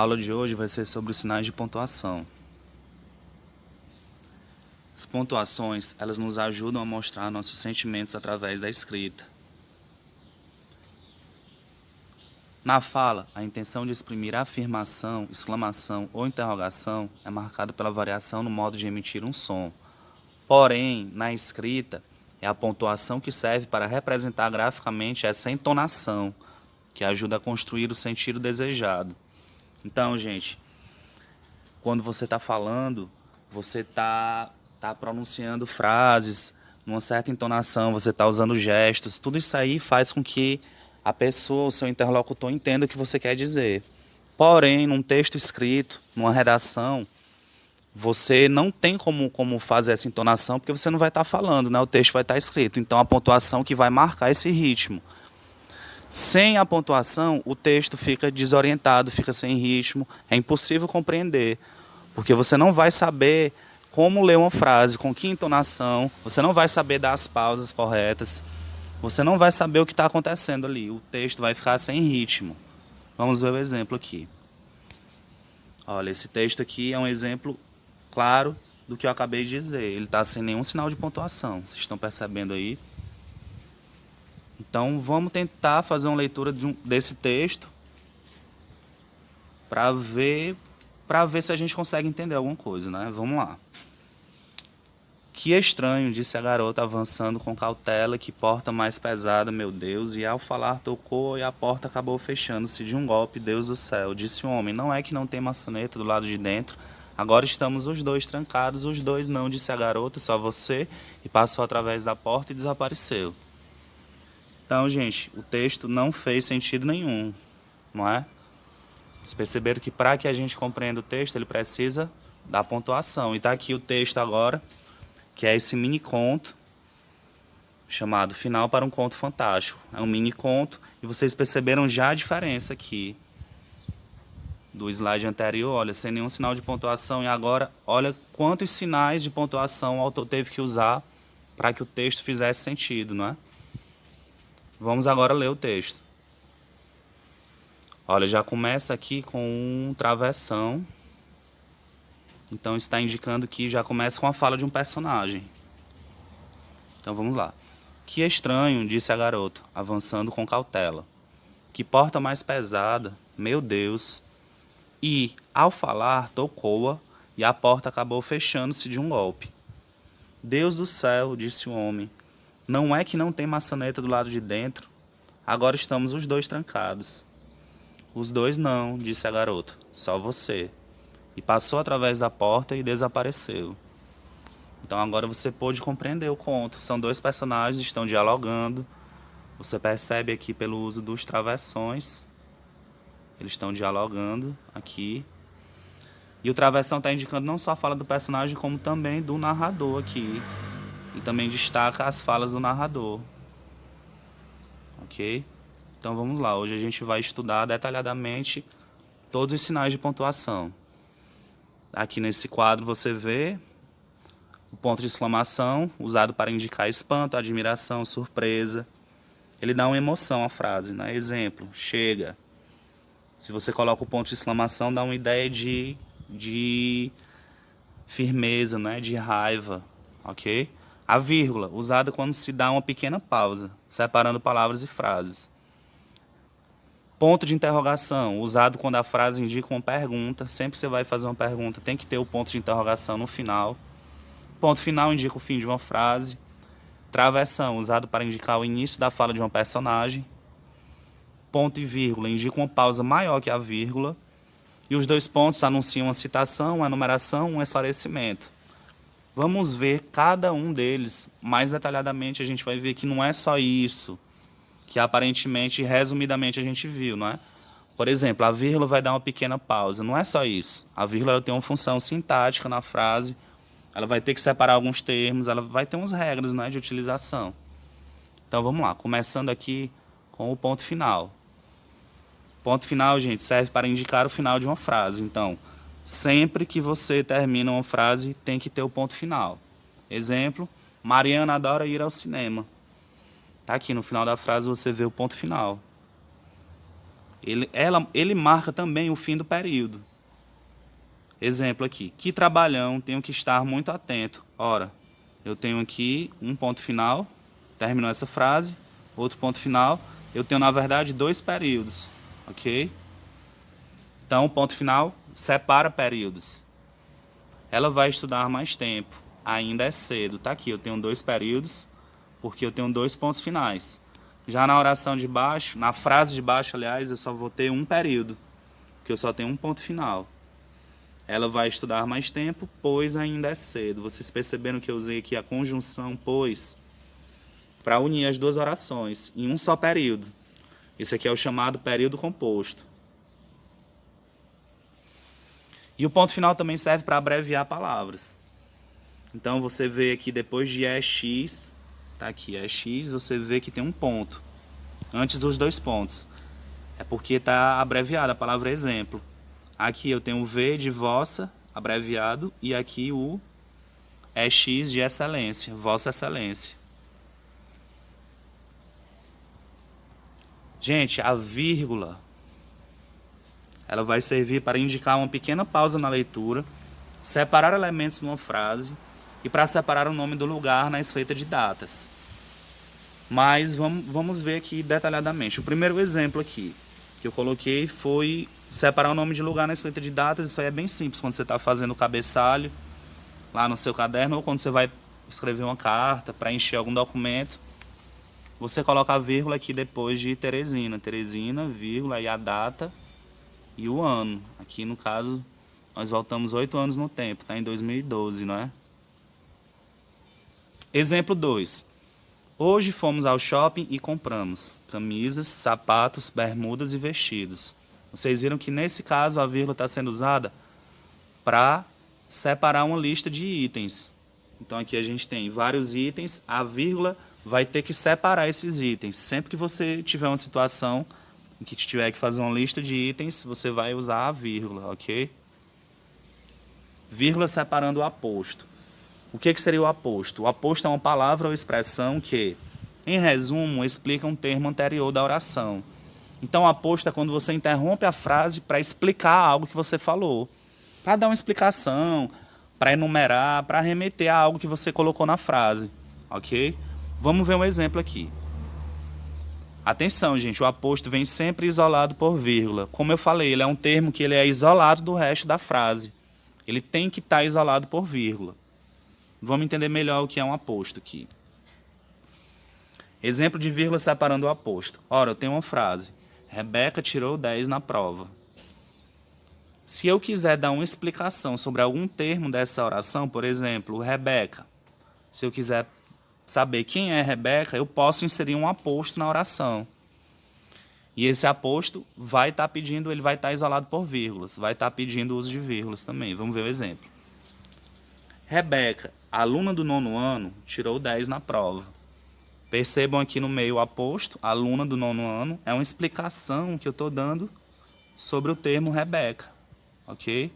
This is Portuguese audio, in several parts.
aula de hoje vai ser sobre os sinais de pontuação. As pontuações, elas nos ajudam a mostrar nossos sentimentos através da escrita. Na fala, a intenção de exprimir afirmação, exclamação ou interrogação é marcada pela variação no modo de emitir um som. Porém, na escrita, é a pontuação que serve para representar graficamente essa entonação, que ajuda a construir o sentido desejado. Então, gente, quando você está falando, você está pronunciando frases numa certa entonação, você está usando gestos, tudo isso aí faz com que a pessoa, o seu interlocutor, entenda o que você quer dizer. Porém, num texto escrito, numa redação, você não tem como fazer essa entonação, porque você não vai estar falando, né? O texto vai estar escrito. Então, a pontuação que vai marcar esse ritmo. Sem a pontuação, o texto fica desorientado, fica sem ritmo, é impossível compreender, porque você não vai saber como ler uma frase, com que entonação, você não vai saber dar as pausas corretas, você não vai saber o que está acontecendo ali, o texto vai ficar sem ritmo. Vamos ver o exemplo aqui. Olha, esse texto aqui é um exemplo claro do que eu acabei de dizer, ele está sem nenhum sinal de pontuação, vocês estão percebendo aí? Então, vamos tentar fazer uma leitura desse texto para ver se a gente consegue entender alguma coisa, né? Vamos lá. Que estranho, disse a garota, avançando com cautela, que porta mais pesada, meu Deus, e ao falar tocou e a porta acabou fechando-se de um golpe, Deus do céu, disse o homem, não é que não tem maçaneta do lado de dentro, agora estamos os dois trancados, os dois não, disse a garota, só você, e passou através da porta e desapareceu. Então, gente, o texto não fez sentido nenhum, não é? Vocês perceberam que para que a gente compreenda o texto, ele precisa da pontuação. E está aqui o texto agora, que é esse mini conto, chamado Final para um Conto Fantástico. É um mini conto, e vocês perceberam já a diferença aqui do slide anterior, olha, sem nenhum sinal de pontuação, e agora, olha quantos sinais de pontuação o autor teve que usar para que o texto fizesse sentido, não é? Vamos agora ler o texto. Olha, já começa aqui com um travessão. Então está indicando que já começa com a fala de um personagem. Então vamos lá. Que estranho, disse a garota, avançando com cautela. Que porta mais pesada, meu Deus. E, ao falar, tocou-a e a porta acabou fechando-se de um golpe. Deus do céu, disse o homem. Não é que não tem maçaneta do lado de dentro? Agora estamos os dois trancados. Os dois não, disse a garota, só você. E passou através da porta e desapareceu. Então agora você pôde compreender o conto. São dois personagens que estão dialogando. Você percebe aqui pelo uso dos travessões. Eles estão dialogando aqui. E o travessão está indicando não só a fala do personagem, como também do narrador aqui. Ele também destaca as falas do narrador. Ok? Então vamos lá, hoje a gente vai estudar detalhadamente todos os sinais de pontuação. Aqui nesse quadro você vê o ponto de exclamação, usado para indicar espanto, admiração, surpresa. Ele dá uma emoção à frase, né? Exemplo, chega. Se você coloca o ponto de exclamação, dá uma ideia de firmeza, né? De raiva, ok? A vírgula, usada quando se dá uma pequena pausa, separando palavras e frases. Ponto de interrogação, usado quando a frase indica uma pergunta. Sempre que você vai fazer uma pergunta, tem que ter o ponto de interrogação no final. Ponto final indica o fim de uma frase. Travessão, usado para indicar o início da fala de uma personagem. Ponto e vírgula indica uma pausa maior que a vírgula. E os dois pontos anunciam uma citação, uma enumeração, um esclarecimento. Vamos ver cada um deles mais detalhadamente. A gente vai ver que não é só isso que aparentemente, resumidamente, a gente viu, não é? Por exemplo, a vírgula vai dar uma pequena pausa. Não é só isso. A vírgula tem uma função sintática na frase. Ela vai ter que separar alguns termos. Ela vai ter umas regras, né, de utilização. Então, vamos lá. Começando aqui com o ponto final. Ponto final, gente, serve para indicar o final de uma frase. Então, sempre que você termina uma frase, tem que ter o ponto final. Exemplo, Mariana adora ir ao cinema. Tá aqui no final da frase você vê o ponto final. Ele marca também o fim do período. Exemplo aqui, que trabalhão, tenho que estar muito atento. Ora, eu tenho aqui um ponto final, terminou essa frase, outro ponto final, eu tenho na verdade 2 períodos, ok? Então, o ponto final separa períodos. Ela vai estudar mais tempo, ainda é cedo, tá aqui, eu tenho 2 períodos, porque eu tenho 2 pontos finais. Já na oração de baixo, na frase de baixo, aliás, eu só vou ter um período, porque eu só tenho um ponto final. Ela vai estudar mais tempo, pois ainda é cedo. Vocês perceberam que eu usei aqui a conjunção pois para unir as 2 orações em um só período. Esse aqui é o chamado período composto. E o ponto final também serve para abreviar palavras. Então você vê aqui depois de EX, tá aqui EX, você vê que tem um ponto antes dos 2 pontos. É porque está abreviada a palavra exemplo. Aqui eu tenho o V de vossa, abreviado, e aqui o EX de excelência, vossa excelência. Gente, a vírgula, ela vai servir para indicar uma pequena pausa na leitura, separar elementos numa frase e para separar o nome do lugar na escrita de datas. Mas vamos ver aqui detalhadamente. O primeiro exemplo aqui que eu coloquei foi separar o nome de lugar na escrita de datas. Isso aí é bem simples quando você está fazendo o cabeçalho lá no seu caderno ou quando você vai escrever uma carta, preencher algum documento. Você coloca a vírgula aqui depois de Teresina. Teresina, vírgula, e a data e o ano. Aqui no caso, nós voltamos 8 anos no tempo, está em 2012, não é? Exemplo 2. Hoje fomos ao shopping e compramos camisas, sapatos, bermudas e vestidos. Vocês viram que nesse caso a vírgula está sendo usada para separar uma lista de itens. Então aqui a gente tem vários itens, a vírgula vai ter que separar esses itens. Sempre que você tiver uma situação em que tiver que fazer uma lista de itens, você vai usar a vírgula, ok? Vírgula separando o aposto. O que seria o aposto? O aposto é uma palavra ou expressão que, em resumo, explica um termo anterior da oração. Então, o aposto é quando você interrompe a frase para explicar algo que você falou. Para dar uma explicação, para enumerar, para remeter a algo que você colocou na frase. Ok? Vamos ver um exemplo aqui. Atenção, gente, o aposto vem sempre isolado por vírgula. Como eu falei, ele é um termo que ele é isolado do resto da frase. Ele tem que estar isolado por vírgula. Vamos entender melhor o que é um aposto aqui. Exemplo de vírgula separando o aposto. Ora, eu tenho uma frase. Rebeca tirou 10 na prova. Se eu quiser dar uma explicação sobre algum termo dessa oração, por exemplo, Rebeca, se eu quiser saber quem é Rebeca, eu posso inserir um aposto na oração. E esse aposto vai estar pedindo, ele vai estar isolado por vírgulas, vai estar pedindo o uso de vírgulas também. Vamos ver o exemplo. Rebeca, aluna do 9º ano, tirou 10 na prova. Percebam aqui no meio o aposto, aluna do 9º ano, é uma explicação que eu estou dando sobre o termo Rebeca, ok?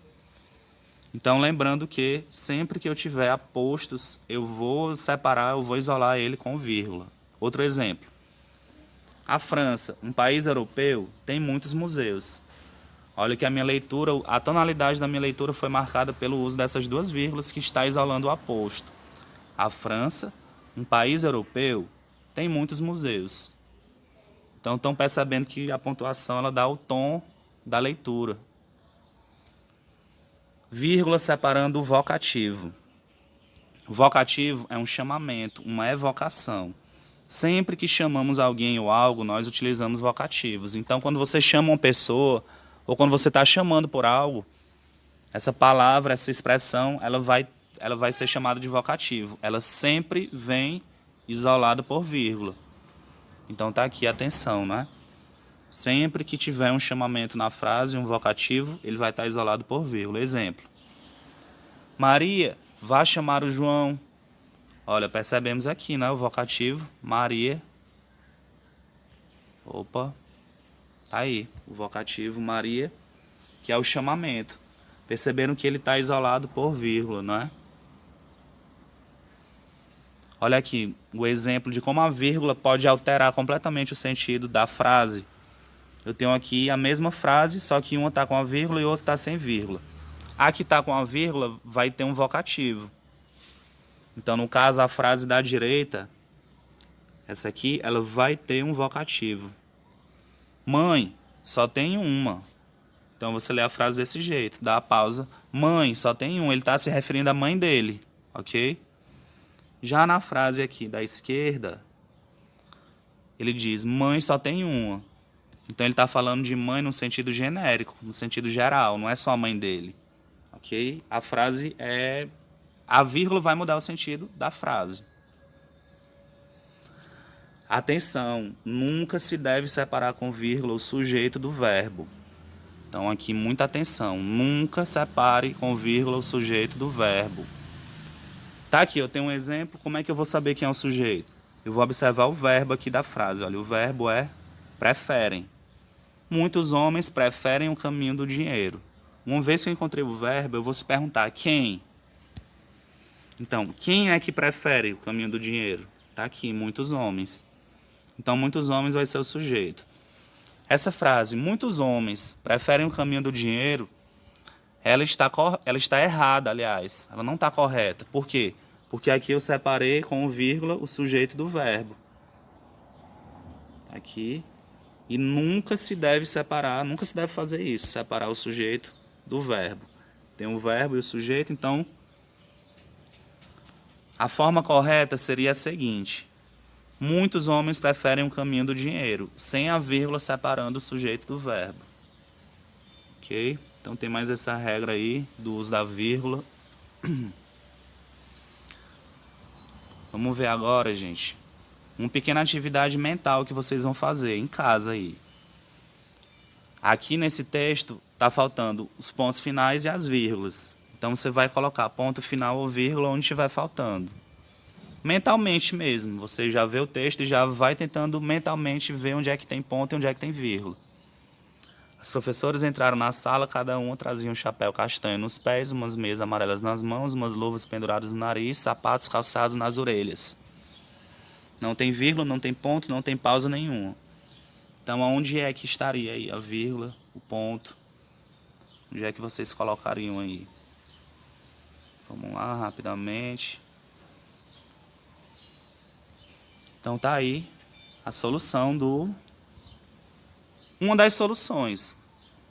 Então, lembrando que sempre que eu tiver apostos, eu vou separar, eu vou isolar ele com vírgula. Outro exemplo. A França, um país europeu, tem muitos museus. Olha que a minha leitura, a tonalidade da minha leitura foi marcada pelo uso dessas 2 vírgulas que está isolando o aposto. A França, um país europeu, tem muitos museus. Então, estão percebendo que a pontuação ela dá o tom da leitura. Vírgula separando o vocativo. O vocativo é um chamamento, uma evocação. Sempre que chamamos alguém ou algo, nós utilizamos vocativos. Então, quando você chama uma pessoa, ou quando você está chamando por algo, essa palavra, essa expressão, ela vai ser chamada de vocativo. Ela sempre vem isolada por vírgula. Então, está aqui, atenção, né? Sempre que tiver um chamamento na frase, um vocativo, ele vai estar isolado por vírgula. Exemplo. Maria, vá chamar o João. Olha, percebemos aqui, né? O vocativo, Maria. Opa. Tá aí, o vocativo Maria, que é o chamamento. Perceberam que ele está isolado por vírgula, não é? Olha aqui, o exemplo de como a vírgula pode alterar completamente o sentido da frase. eu tenho aqui a mesma frase, só que uma está com a vírgula e outra está sem vírgula. A que está com a vírgula vai ter um vocativo. Então, no caso, a frase da direita, essa aqui, ela vai ter um vocativo. Mãe, só tem uma. Então, você lê a frase desse jeito, dá a pausa. Mãe, só tem um. Ele está se referindo à mãe dele, ok? Já na frase aqui da esquerda, ele diz, mãe só tem uma. Então, ele está falando de mãe no sentido genérico, no sentido geral, não é só a mãe dele, ok? A frase é... A vírgula vai mudar o sentido da frase. Atenção, nunca se deve separar com vírgula o sujeito do verbo. Então aqui muita atenção, nunca separe com vírgula o sujeito do verbo. Tá aqui, eu tenho um exemplo, como é que eu vou saber quem é o sujeito? Eu vou observar o verbo aqui da frase, olha, o verbo é preferem. Muitos homens preferem o caminho do dinheiro. Uma vez que eu encontrei o verbo, eu vou se perguntar, quem? Então, quem é que prefere o caminho do dinheiro? Tá aqui, muitos homens. Então, muitos homens vai ser o sujeito. Essa frase, muitos homens preferem o caminho do dinheiro, ela está errada, aliás. Ela não está correta. Por quê? Porque aqui eu separei com vírgula o sujeito do verbo. Aqui. E nunca se deve separar, nunca se deve fazer isso, separar o sujeito do verbo. Tem o verbo e o sujeito, então... A forma correta seria a seguinte. Muitos homens preferem o caminho do dinheiro, sem a vírgula separando o sujeito do verbo. Ok? Então tem mais essa regra aí do uso da vírgula. Vamos ver agora, gente, uma pequena atividade mental que vocês vão fazer em casa aí. Aqui nesse texto está faltando os pontos finais e as vírgulas. Então você vai colocar ponto final ou vírgula onde estiver faltando. Mentalmente mesmo, você já vê o texto e já vai tentando mentalmente ver onde é que tem ponto e onde é que tem vírgula. As professoras entraram na sala, cada uma trazia um chapéu castanho nos pés, umas meias amarelas nas mãos, umas luvas penduradas no nariz, sapatos calçados nas orelhas. Não tem vírgula, não tem ponto, não tem pausa nenhuma. Então, aonde é que estaria aí a vírgula, o ponto? Onde é que vocês colocariam aí? Vamos lá, rapidamente. Então tá aí a solução do... Uma das soluções.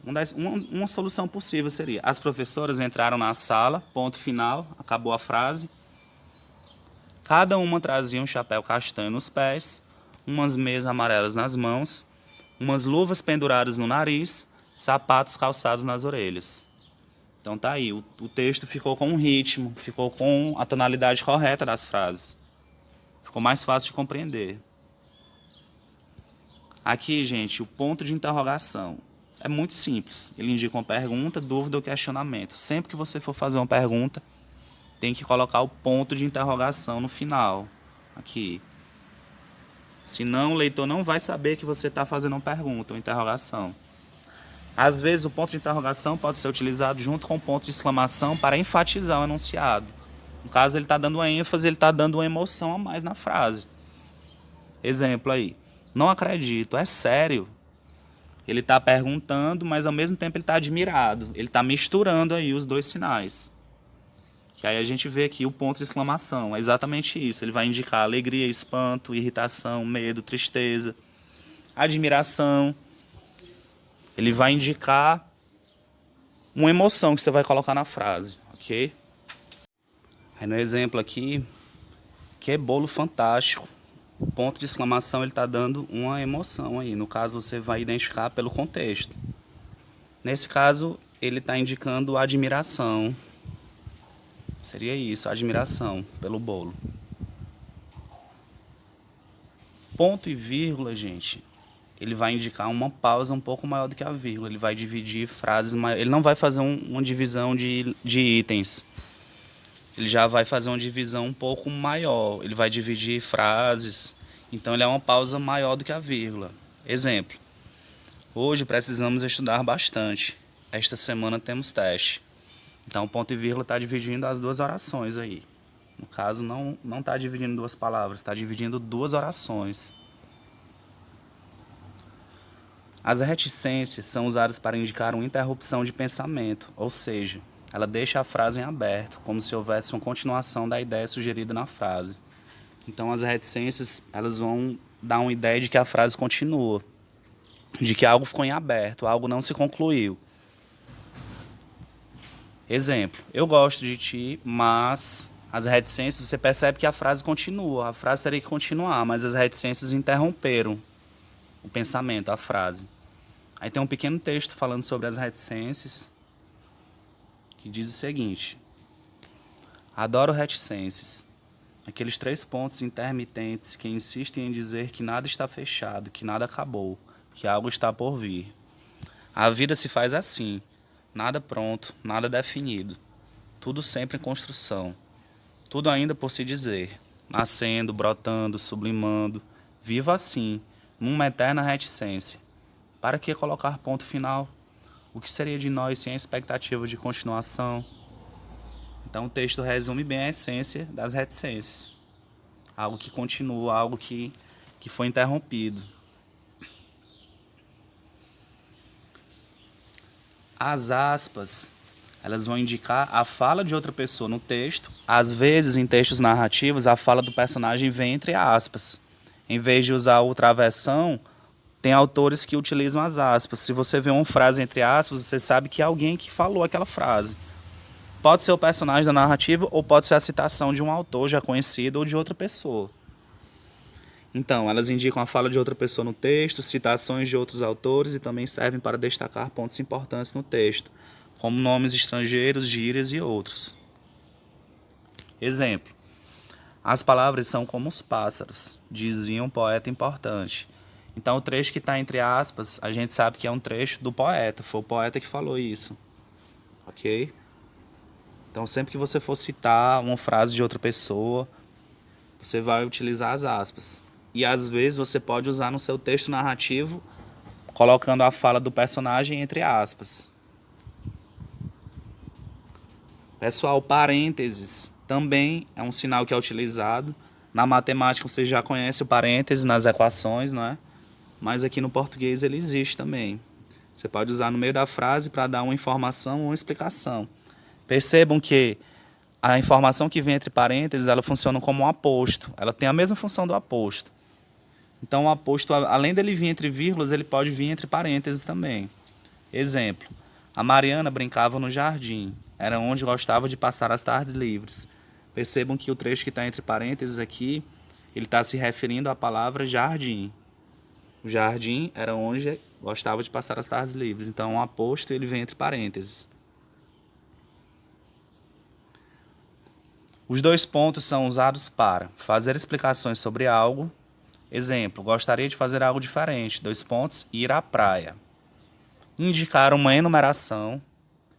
Uma solução possível seria: as professoras entraram na sala, ponto final, acabou a frase. Cada uma trazia um chapéu castanho nos pés, umas meias amarelas nas mãos, umas luvas penduradas no nariz, sapatos calçados nas orelhas. Então tá aí, o texto ficou com um ritmo, ficou com a tonalidade correta das frases. Ficou mais fácil de compreender. Aqui, gente, o ponto de interrogação é muito simples. Ele indica uma pergunta, dúvida ou questionamento. Sempre que você for fazer uma pergunta, tem que colocar o ponto de interrogação no final. Aqui. Senão o leitor não vai saber que você está fazendo uma pergunta ou interrogação. Às vezes o ponto de interrogação pode ser utilizado junto com o ponto de exclamação para enfatizar o enunciado. No caso, ele está dando uma ênfase, ele está dando uma emoção a mais na frase. Exemplo aí. Não acredito, é sério. Ele está perguntando, mas ao mesmo tempo ele está admirado. Ele está misturando aí os dois sinais. Que aí a gente vê aqui o ponto de exclamação. É exatamente isso. Ele vai indicar alegria, espanto, irritação, medo, tristeza, admiração. Ele vai indicar uma emoção que você vai colocar na frase, ok? Aí no exemplo aqui, que bolo fantástico. O ponto de exclamação ele está dando uma emoção aí. No caso, você vai identificar pelo contexto. Nesse caso, ele está indicando admiração. Seria isso, admiração pelo bolo. Ponto e vírgula, gente, ele vai indicar uma pausa um pouco maior do que a vírgula. Ele vai dividir frases maiores. Ele não vai fazer uma divisão de itens. Ele já vai fazer uma divisão um pouco maior. Ele vai dividir frases. Então, ele é uma pausa maior do que a vírgula. Exemplo. Hoje precisamos estudar bastante. Esta semana temos teste. Então, o ponto e vírgula está dividindo as duas orações aí. No caso, não está dividindo duas palavras. Está dividindo duas orações. As reticências são usadas para indicar uma interrupção de pensamento, ou seja, ela deixa a frase em aberto, como se houvesse uma continuação da ideia sugerida na frase. Então, as reticências, elas vão dar uma ideia de que a frase continua, de que algo ficou em aberto, algo não se concluiu. Exemplo, eu gosto de ti, mas as reticências, você percebe que a frase continua, a frase teria que continuar, mas as reticências interromperam o pensamento, a frase. Aí tem um pequeno texto falando sobre as reticências, que diz o seguinte: adoro reticências, aqueles 3 pontos intermitentes que insistem em dizer que nada está fechado, que nada acabou, que algo está por vir. A vida se faz assim, nada pronto, nada definido, tudo sempre em construção, tudo ainda por se dizer, nascendo, brotando, sublimando, vivo assim, numa eterna reticência. Para que colocar ponto final? O que seria de nós sem a expectativa de continuação? Então o texto resume bem a essência das reticências. Algo que continua, algo que foi interrompido. As aspas, elas vão indicar a fala de outra pessoa no texto. Às vezes, em textos narrativos, a fala do personagem vem entre aspas. Em vez de usar o travessão, tem autores que utilizam as aspas. Se você vê uma frase entre aspas, você sabe que é alguém que falou aquela frase. Pode ser o personagem da narrativa ou pode ser a citação de um autor já conhecido ou de outra pessoa. Então, elas indicam a fala de outra pessoa no texto, citações de outros autores e também servem para destacar pontos importantes no texto, como nomes estrangeiros, gírias e outros. Exemplo: as palavras são como os pássaros, dizia um poeta importante. Então, o trecho que está entre aspas, a gente sabe que é um trecho do poeta, foi o poeta que falou isso. Ok? Então, sempre que você for citar uma frase de outra pessoa, você vai utilizar as aspas. E às vezes você pode usar no seu texto narrativo, colocando a fala do personagem entre aspas. Pessoal, parênteses também é um sinal que é utilizado. Na matemática você já conhece o parênteses nas equações, não é? Mas aqui no português ele existe também. Você pode usar no meio da frase para dar uma informação ou uma explicação. Percebam que a informação que vem entre parênteses, ela funciona como um aposto. Ela tem a mesma função do aposto. Então, o aposto, além dele vir entre vírgulas, ele pode vir entre parênteses também. Exemplo: a Mariana brincava no jardim. Era onde gostava de passar as tardes livres. Percebam que o trecho que está entre parênteses aqui, ele está se referindo à palavra jardim. O jardim era onde gostava de passar as tardes livres. Então, o aposto ele vem entre parênteses. Os 2 pontos são usados para fazer explicações sobre algo. Exemplo: gostaria de fazer algo diferente. 2 pontos, ir à praia. Indicar uma enumeração.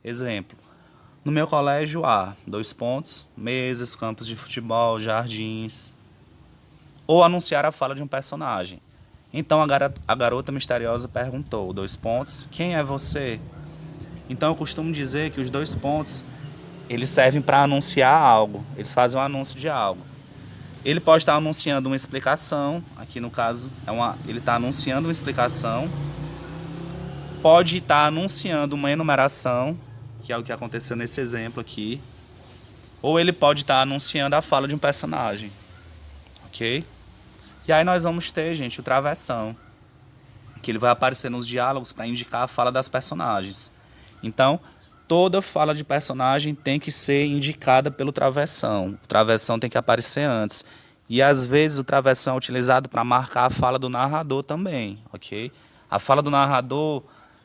Exemplo: no meu colégio há 2 pontos, mesas, campos de futebol, jardins. Ou anunciar a fala de um personagem. Então a garota misteriosa perguntou, 2 pontos, quem é você? Então eu costumo dizer que os 2 pontos, eles servem para anunciar algo. Eles fazem um anúncio de algo. Ele pode estar anunciando uma explicação, aqui no caso ele está anunciando uma explicação, pode estar anunciando uma enumeração, que é o que aconteceu nesse exemplo aqui, ou ele pode estar anunciando a fala de um personagem, ok? E aí nós vamos ter, gente, o travessão, que ele vai aparecer nos diálogos para indicar a fala das personagens. Então, toda fala de personagem tem que ser indicada pelo travessão. O travessão tem que aparecer antes. E às vezes o travessão é utilizado para marcar a fala do narrador também, ok? A fala do narrador,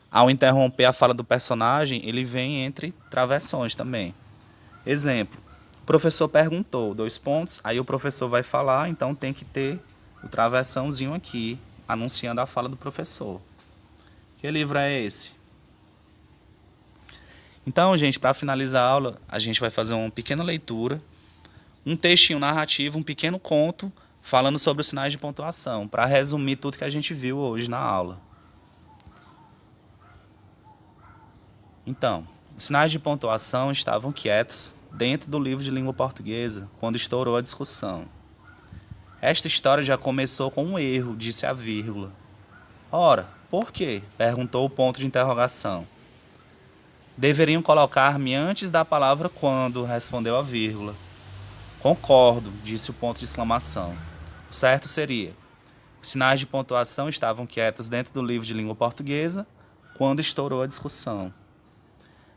ao interromper a fala do personagem, ele vem entre travessões também. Exemplo: o professor perguntou, 2 pontos, aí o professor vai falar, então tem que ter o travessãozinho aqui, anunciando a fala do professor. Que livro é esse? Então, gente, para finalizar a aula, a gente vai fazer uma pequena leitura, um textinho narrativo, um pequeno conto, falando sobre os sinais de pontuação, para resumir tudo que a gente viu hoje na aula. Então, os sinais de pontuação estavam quietos dentro do livro de língua portuguesa quando estourou a discussão. Esta história já começou com um erro, disse a vírgula. Ora, Por quê? Perguntou o ponto de interrogação. Deveriam colocar-me antes da palavra quando, respondeu a vírgula. Concordo, disse o ponto de exclamação. O certo seria: os sinais de pontuação estavam quietos dentro do livro de língua portuguesa quando estourou a discussão.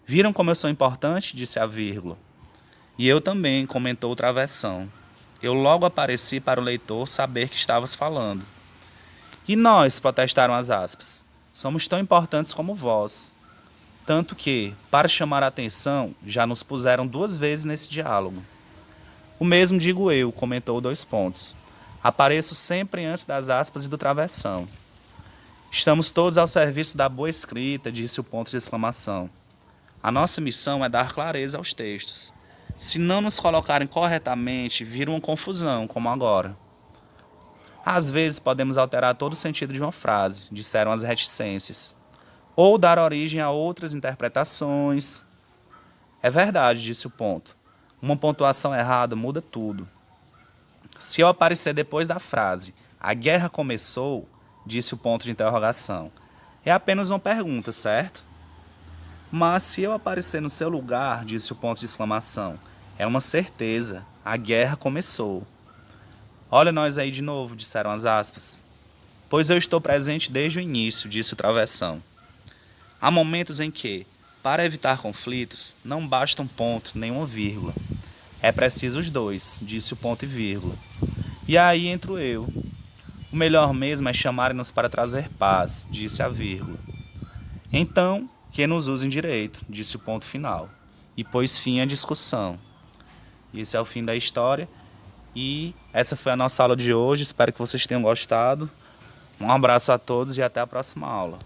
Viram como eu sou importante? Disse a vírgula. E eu também, comentou o travessão. Eu logo apareci para o leitor saber que estavas falando. E nós, protestaram as aspas, somos tão importantes como vós. Tanto que, para chamar a atenção, já nos puseram 2 vezes nesse diálogo. O mesmo digo eu, comentou 2 pontos. Apareço sempre antes das aspas e do travessão. Estamos todos ao serviço da boa escrita, disse o ponto de exclamação. A nossa missão é dar clareza aos textos. Se não nos colocarem corretamente, vira uma confusão, como agora. Às vezes podemos alterar todo o sentido de uma frase, disseram as reticências, ou dar origem a outras interpretações. É verdade, disse o ponto. Uma pontuação errada muda tudo. Se eu aparecer depois da frase, a guerra começou, disse o ponto de interrogação, é apenas uma pergunta, certo? Mas se eu aparecer no seu lugar, disse o ponto de exclamação, é uma certeza, a guerra começou. Olha nós aí de novo, disseram as aspas. Pois eu estou presente desde o início, disse o travessão. Há momentos em que, para evitar conflitos, não basta um ponto nem uma vírgula. É preciso os 2, disse o ponto e vírgula. E aí entro eu. O melhor mesmo é chamarem-nos para trazer paz, disse a vírgula. Então, que nos usem direito, disse o ponto final. E pôs fim à discussão. Esse é o fim da história. E essa foi a nossa aula de hoje. Espero que vocês tenham gostado. Um abraço a todos e até a próxima aula.